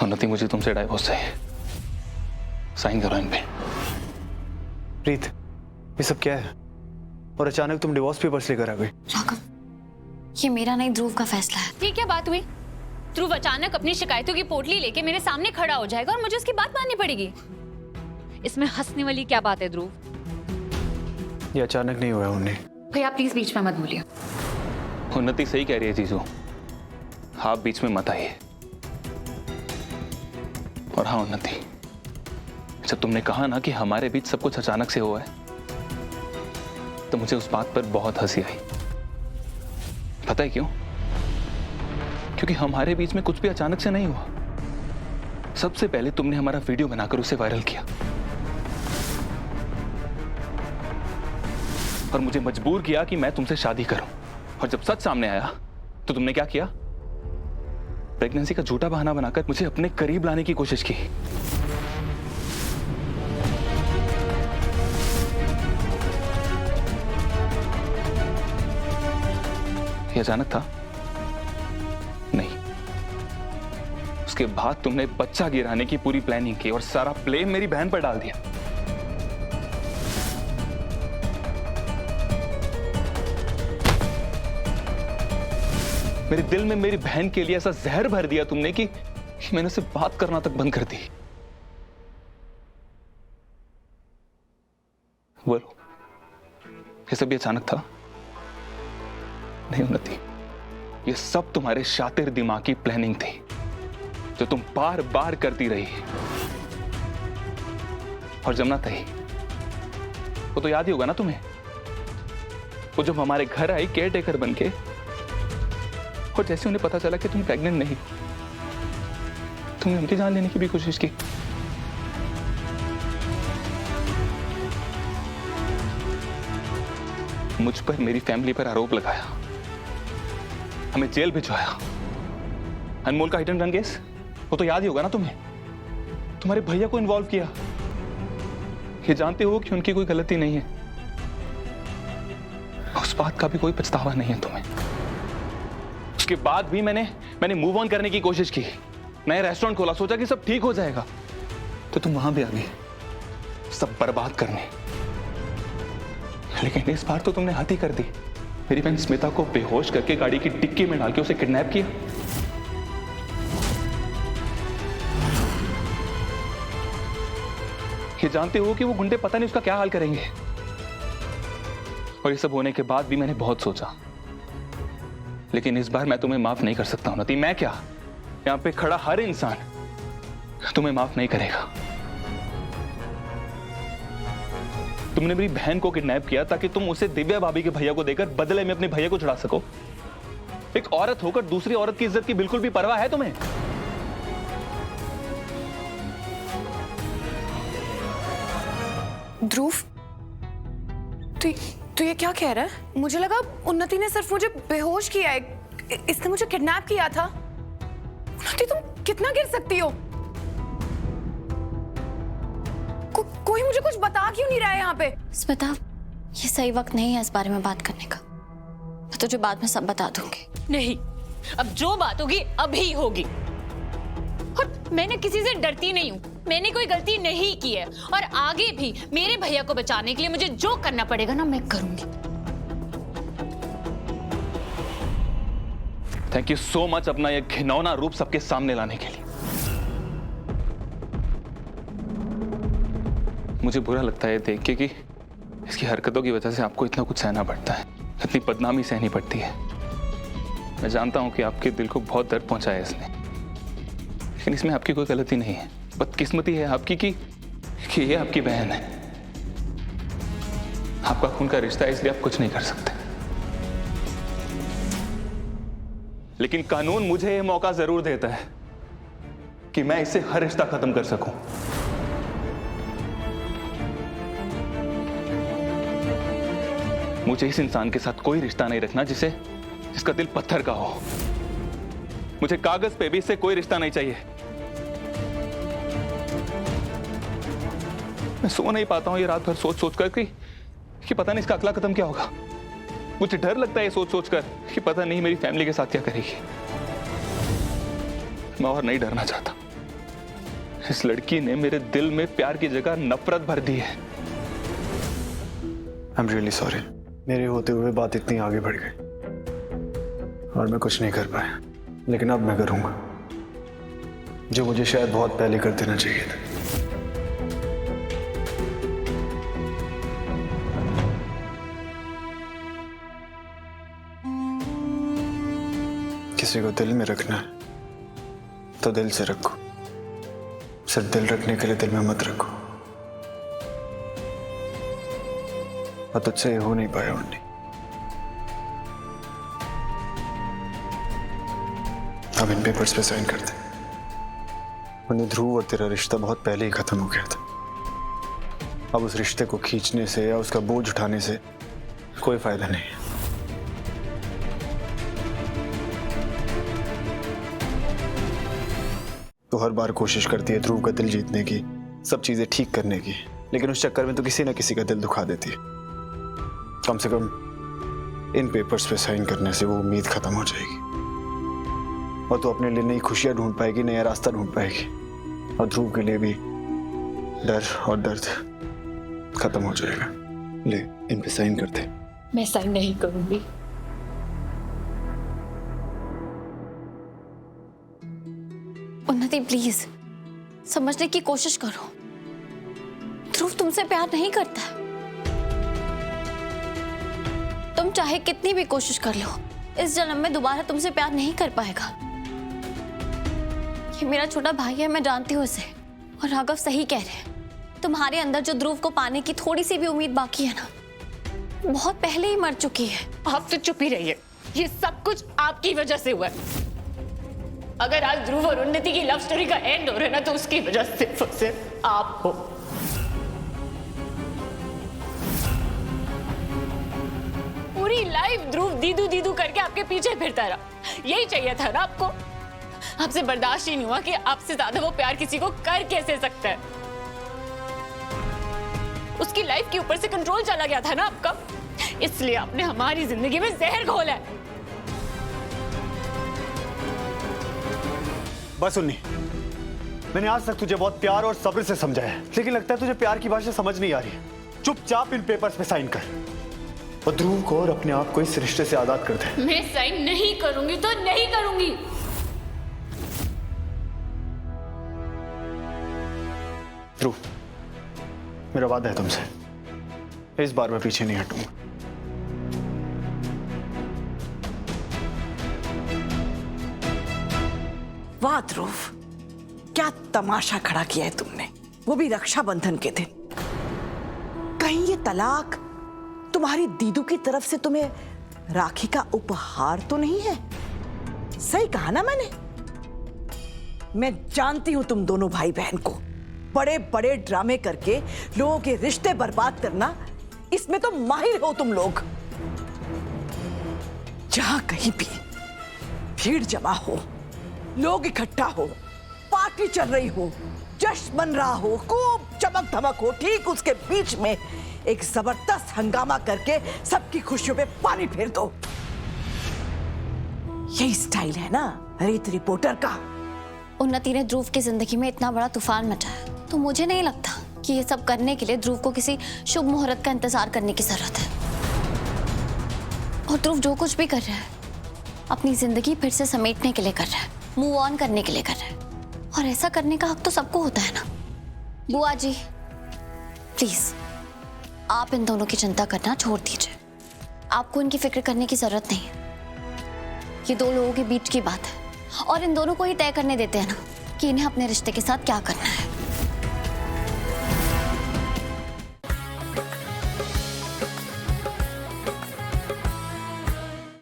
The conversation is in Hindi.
उन्नति, मुझे तुमसे डाइवोर्स चाहिए। साइन करो इन पे। प्रीत, ये सब क्या है? और अचानक तुम डिवोर्स पेपर्स लेकर आ गई। राघव, ये मेरा नहीं ध्रुव का फैसला है। ये क्या बात हुई? ध्रुव अचानक अपनी शिकायतों की पोटली लेके मेरे सामने खड़ा हो जाएगा और मुझे उसकी बात माननी पड़ेगी। इसमें हंसने वाली क्या बात है ध्रुव? ये अचानक नहीं हुआ उन्हें। भैया प्लीज बीच में मत बोलिए। उन्नति सही कह रही है जीजू, आप बीच में मत आइए। और हाँ उन्नति, जब तुमने कहा ना कि हमारे बीच सब कुछ अचानक से हुआ है, तो मुझे उस बात पर बहुत हंसी आई। पता है क्यों? क्योंकि हमारे बीच में कुछ भी अचानक से नहीं हुआ। सबसे पहले तुमने हमारा वीडियो बनाकर उसे वायरल किया और मुझे मजबूर किया कि मैं तुमसे शादी करूं। और जब सच सामने आया तो तुमने क्या किया? प्रेगनेंसी का झूठा बहाना बनाकर मुझे अपने करीब लाने की कोशिश की। ये अचानक था? नहीं। उसके बाद तुमने बच्चा गिराने की पूरी प्लानिंग की और सारा ब्लेम मेरी बहन पर डाल दिया। मेरे दिल में मेरी बहन के लिए ऐसा जहर भर दिया तुमने कि मैंने उससे बात करना तक बंद कर दी। बोलो, ये सब भी अचानक था? नहीं उन्नति, ये सब तुम्हारे शातिर दिमाग की प्लानिंग थी जो तुम बार बार करती रही। और जमुना ताई, वो तो याद ही होगा ना तुम्हें, वो जब हमारे घर आई केयर टेकर बनके, और जैसे उन्हें पता चला कि तुम प्रेग्नेंट नहीं, तुमने उनकी जान लेने की भी कोशिश की। मुझ पर, मेरी फैमिली पर आरोप लगाया, हमें जेल भिजवाया। अनमोल का हिट एंड रन केस, वो तो याद ही होगा ना तुम्हें। तुम्हारे भैया को इन्वॉल्व किया, ये जानते हो कि उनकी कोई गलती नहीं है। उस बात का भी कोई पछतावा नहीं है तुम्हें। उसके बाद भी मैंने मूव ऑन करने की कोशिश की, नया रेस्टोरेंट खोला, सोचा कि सब ठीक हो जाएगा, तो तुम वहां भी आ गई सब बर्बाद करने। लेकिन इस बार तो तुमने हद ही कर दी। मेरी बहन स्मिता को बेहोश करके गाड़ी की डिक्की में डाल के उसे किडनैप किया। ये जानते हो कि वो गुंडे पता नहीं उसका क्या हाल करेंगे। और ये सब होने के बाद भी मैंने बहुत सोचा, लेकिन इस बार मैं तुम्हें माफ नहीं कर सकता उन्नति। मैं क्या, यहां पे खड़ा हर इंसान तुम्हें माफ नहीं करेगा। तुमने मेरी बहन को किडनैप किया ताकि तुम उसे दिव्या भाभी के भैया को देकर बदले में अपने भैया को छुड़ा सको। एक औरत होकर दूसरी औरत की इज्जत की बिल्कुल भी परवाह है तुम्हें? ध्रुव, तू ये क्या कह रहा है? मुझे लगा उन्नति ने सिर्फ मुझे बेहोश किया है, इसने मुझे किडनैप किया था। उन्नति, तुम कितना गिर सकती हो? कोई मुझे कुछ बता क्यों नहीं रहा है यहाँ पे? स्मिता, ये सही वक्त नहीं है इस बारे में बात करने का। मैं तुझे बाद में सब बता दूंगी। नहीं, अब जो बात होगी अभी होगी। और मैंने किसी से डरती नहीं हूँ, मैंने कोई गलती नहीं की है। और आगे भी मेरे भैया को बचाने के लिए मुझे जो करना पड़ेगा ना, मैं करूंगी। थैंक यू सो मच अपना यह घिनौना रूप सबके सामने लाने के लिए। मुझे बुरा लगता है देख के कि इसकी हरकतों की वजह से आपको इतना कुछ सहना पड़ता है, इतनी बदनामी सहनी पड़ती है। मैं जानता हूं कि आपके दिल को बहुत दर्द पहुंचाया इसने, लेकिन इसमें आपकी कोई गलती नहीं है। बदकिस्मती है आपकी कि ये आपकी बहन है, आपका खून का रिश्ता है, इसलिए आप कुछ नहीं कर सकते। लेकिन कानून मुझे यह मौका जरूर देता है कि मैं इससे हर रिश्ता खत्म कर सकूं। मुझे इस इंसान के साथ कोई रिश्ता नहीं रखना जिसका दिल पत्थर का हो। मुझे कागज पे भी इससे कोई रिश्ता नहीं चाहिए। मैं सो नहीं पाता हूं ये रात भर सोच सोच कर कि पता नहीं इसका अगला कदम क्या होगा। मुझे डर लगता है ये सोच सोच कर कि पता नहीं मेरी फैमिली के साथ क्या करेगी। मैं और नहीं डरना चाहता। इस लड़की ने मेरे दिल में प्यार की जगह नफरत भर दी है। I am really sorry. मेरे होते हुए बात इतनी आगे बढ़ गई और मैं कुछ नहीं कर पाया, लेकिन अब मैं करूंगा जो मुझे शायद बहुत पहले कर देना चाहिए था। किसी को दिल में रखना है तो दिल से रखो, सिर्फ दिल रखने के लिए दिल में मत रखो। और तुझसे हो नहीं पाया उन्नी। अब इन पेपर्स पे साइन कर दे। उन्हें ध्रुव और तेरा रिश्ता बहुत पहले ही खत्म हो गया था। अब उस रिश्ते को खींचने से या उसका बोझ उठाने से कोई फायदा नहीं है। तो हर बार कोशिश करती है ध्रुव का दिल जीतने की, सब चीजें ठीक करने की, लेकिन उस चक्कर में तो किसी ना किसी का दिल दुखा देती है। कम से कम इन पेपर्स पे साइन करने से वो उम्मीद खत्म हो जाएगी और तो अपने लिए नई खुशियां ढूंढ पाएगी, नया रास्ता ढूंढ पाएगी। और ध्रुव के लिए भी डर और दर्द खत्म हो जाएगा। ले, इन पे साइन करते। मैं साइन नहीं करूंगी। उन्नति प्लीज समझने की कोशिश करो। ध्रुव तुमसे प्यार नहीं करता है। तुम चाहे कितनी भी कोशिश कर लो, इस जन्म में दोबारा तुमसे प्यार नहीं कर पाएगा। ये मेरा छोटा भाई है, मैं जानती हूँ इसे। और राघव सही कह रहे हैं, तुम्हारे अंदर जो ध्रुव को पाने की थोड़ी सी भी उम्मीद बाकी है ना, बहुत पहले ही मर चुकी है। आप तो चुप ही रहिए। ये सब कुछ आपकी वजह से हुआ है। अगर आज ध्रुव और उन्नति की लव स्टोरी का एंड हो रहा है ना, तो उसकी वजह सिर्फ और सिर्फ आप हो। पूरी लाइफ ध्रुव दीदू दीदू करके आपके पीछे फिरता रहा। यही चाहिए था ना आपको। आपसे बर्दाश्त ही नहीं हुआ कि आपसे ज्यादा वो प्यार किसी को कर कैसे सकता है। उसकी लाइफ के ऊपर से कंट्रोल चला गया था ना आपका, इसलिए आपने हमारी जिंदगी में जहर घोला है। बस उन्नी, मैंने आज तक तुझे बहुत प्यार और सब्र से समझाया है, लेकिन लगता है तुझे प्यार की भाषा समझ नहीं आ रही है। चुपचाप इन पेपर्स पे साइन कर और ध्रुव को और अपने आप को इस रिश्ते से आजाद कर दे। मैं साइन नहीं करूंगी तो नहीं करूंगी। ध्रुव, मेरा वादा है तुमसे, इस बार मैं पीछे नहीं हटूंगा। वाह ध्रुव, क्या तमाशा खड़ा किया है तुमने, वो भी रक्षाबंधन के दिन। कहीं ये तलाक तुम्हारी दीदू की तरफ से तुम्हें राखी का उपहार तो नहीं है? सही कहा ना मैंने? मैं जानती हूं तुम दोनों भाई बहन को, बड़े बड़े ड्रामे करके लोगों के रिश्ते बर्बाद करना, इसमें तो माहिर हो तुम लोग। जहां कहीं भी भीड़ जमा हो, लोग इकट्ठा हो, पार्टी चल रही हो, जश्न बन रहा हो, खूब चमक धमक हो, ठीक उसके बीच में एक जबरदस्त हंगामा करके सबकी खुशियों पे पानी फेर दो। यही स्टाइल है ना रीत रिपोर्टर का। उन्नति ने ध्रुव की जिंदगी में इतना बड़ा तूफान मचाया, तो मुझे नहीं लगता कि ये सब करने के लिए ध्रुव को किसी शुभ मुहूर्त का इंतजार करने की जरूरत है। और ध्रुव जो कुछ भी कर रहा है, अपनी जिंदगी फिर से समेटने के लिए कर रहा है, मूव ऑन करने के लिए कर रहा है। और ऐसा करने का हक तो सबको होता है ना। बुआ जी प्लीज, आप इन दोनों की चिंता करना छोड़ दीजिए। आपको इनकी फिक्र करने की जरूरत नहीं है। ये दो लोगों के बीच की बात है और इन दोनों को ही तय करने देते हैं ना कि इन्हें अपने रिश्ते के साथ क्या करना है।